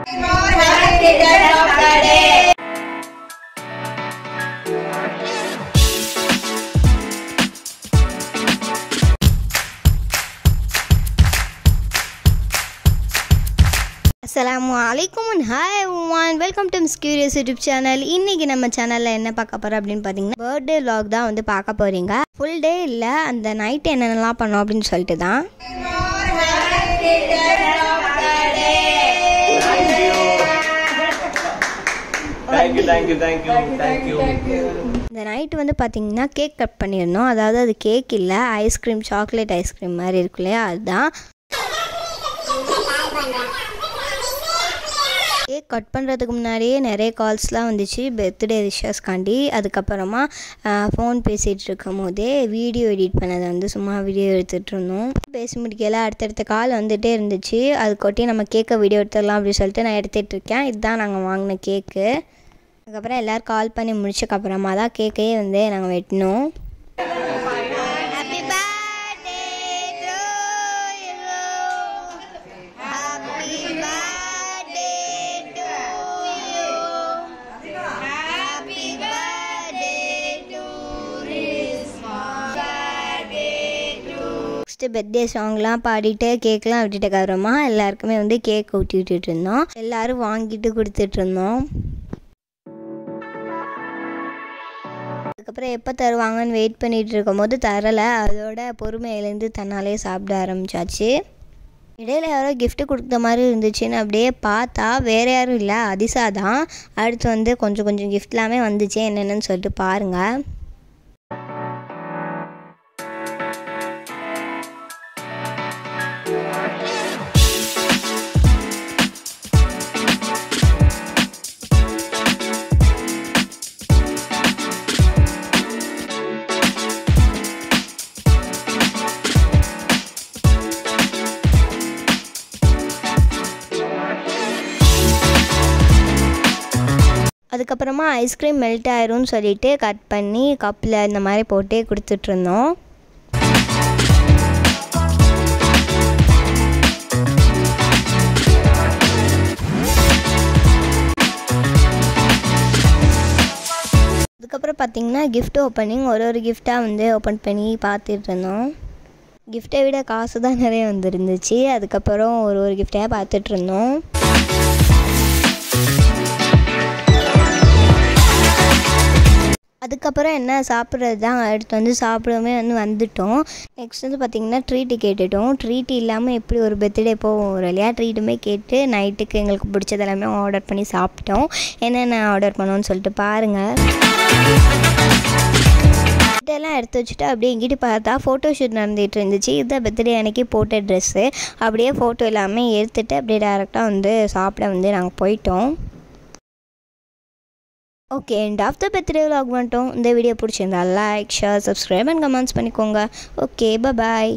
Assalamualaikum and hi everyone, welcome to Miss Curious YouTube channel. இன்னைக்கு நம்ம சேனல்ல என்ன பார்க்க போறோம் அப்படினு பாத்தீங்கன்னா பர்த்டே vlog தான் வந்து பார்க்க போறீங்க. ஃபுல் டே இல்ல, அந்த நைட் என்னென்னலாம் பண்ணோம் அப்படினு சொல்லிட்டு தான். Thank you. இந்த நைட் வந்து பாத்தீங்கன்னா கேக் கட் பண்ணிருந்தோம். அதாவது அது கேக் இல்ல, ஐஸ்கிரீம், சாக்லேட் ஐஸ்கிரீம் மாதிரி இருக்குல்லையா, அதுதான். கேக் கட் பண்ணுறதுக்கு முன்னாடியே நிறைய கால்ஸ்லாம் வந்துச்சு பர்த்டே விஷஸ்காண்டி. அதுக்கப்புறமா ஃபோன் பேசிகிட்டு இருக்கும் போதே வீடியோ எடிட் பண்ணதை வந்து சும்மா வீடியோ எடுத்துகிட்டு இருந்தோம். பேசி முடிக்கல, அடுத்தடுத்த கால் வந்துகிட்டே இருந்துச்சு. அதுக்கொட்டி நம்ம கேக்கை வீடியோ எடுத்துடலாம் அப்படின்னு சொல்லிட்டு நான் எடுத்துகிட்டு இருக்கேன். இதுதான் நாங்கள் வாங்கின கேக்கு. அதுக்கப்புறம் எல்லோரும் கால் பண்ணி முடிச்சக்கப்புறமா தான் கேக்கையே வந்து நாங்கள் வெட்டினோம். பர்த்டே சாங்லாம் பாடிட்டு கேக்லாம் விட்டுட்டு அப்புறமா எல்லாருக்குமே வந்து கேக் ஊட்டி விட்டுட்டு இருந்தோம். எல்லாரும் வாங்கிட்டு கொடுத்துட்டு இருந்தோம். அதுக்கப்புறம் எப்போ தருவாங்கன்னு வெயிட் பண்ணிட்டு இருக்கும் போது தரலை. அதோட பொறுமையிலேருந்து தன்னாலே சாப்பிட ஆரம்பிச்சாச்சு. இடையில யாரோ கிஃப்ட் கொடுத்த மாதிரி இருந்துச்சுன்னு அப்படியே பார்த்தா வேறு யாரும் இல்லை, அதிசா தான். அடுத்து வந்து கொஞ்சம் கிஃப்ட்லாமே வந்துச்சு, என்னென்னு சொல்லிட்டு பாருங்கள். அதுக்கப்புறமா ஐஸ்கிரீம் மெல்ட் ஆயிரும்னு சொல்லிட்டு கட் பண்ணி கப்பில் இந்த மாதிரி போட்டு கொடுத்துட்ருந்தோம். அதுக்கப்புறம் பார்த்திங்கன்னா கிஃப்ட் ஓப்பனிங் ஒரு கிஃப்டாக வந்து ஓப்பன் பண்ணி பார்த்துட்டு இருந்தோம். கிஃப்டை விட காசு தான் நிறைய வந்துருந்துச்சு. அதுக்கப்புறம் ஒரு கிஃப்டாக பார்த்துட்ருந்தோம். அதுக்கப்புறம் என்ன சாப்பிட்றது தான். அடுத்து வந்து சாப்பிடவே வந்துட்டோம். நெக்ஸ்ட் வந்து பார்த்திங்கன்னா ட்ரீட்டு கேட்டுட்டோம். ட்ரீட் இல்லாமல் எப்படி ஒரு பர்த்டே போவோம் இல்லையா. ட்ரீட்டுமே கேட்டு நைட்டுக்கு எங்களுக்கு பிடிச்சது எல்லாமே ஆர்டர் பண்ணி சாப்பிட்டோம். என்னென்ன ஆர்டர் பண்ணோன்னு சொல்லிட்டு பாருங்கள். இதெல்லாம் எடுத்து வச்சுட்டு அப்படியே இங்கிட்டு பார்த்தா ஃபோட்டோ ஷூட் நடந்துகிட்டு இருந்துச்சு. இதுதான் பர்த்டே அன்றைக்கி போட்ட ட்ரெஸ்ஸு. அப்படியே ஃபோட்டோ எல்லாமே எடுத்துகிட்டு அப்படியே டேரெக்டாக வந்து சாப்பிட வந்து நாங்கள் போயிட்டோம். Okay, end of the birthday vlog வந்துட்டோம். இந்த வீடியோ பிடிச்சிருந்தா like, share, subscribe and comments பண்ணிக்கோங்க. ஓகே, பாய்.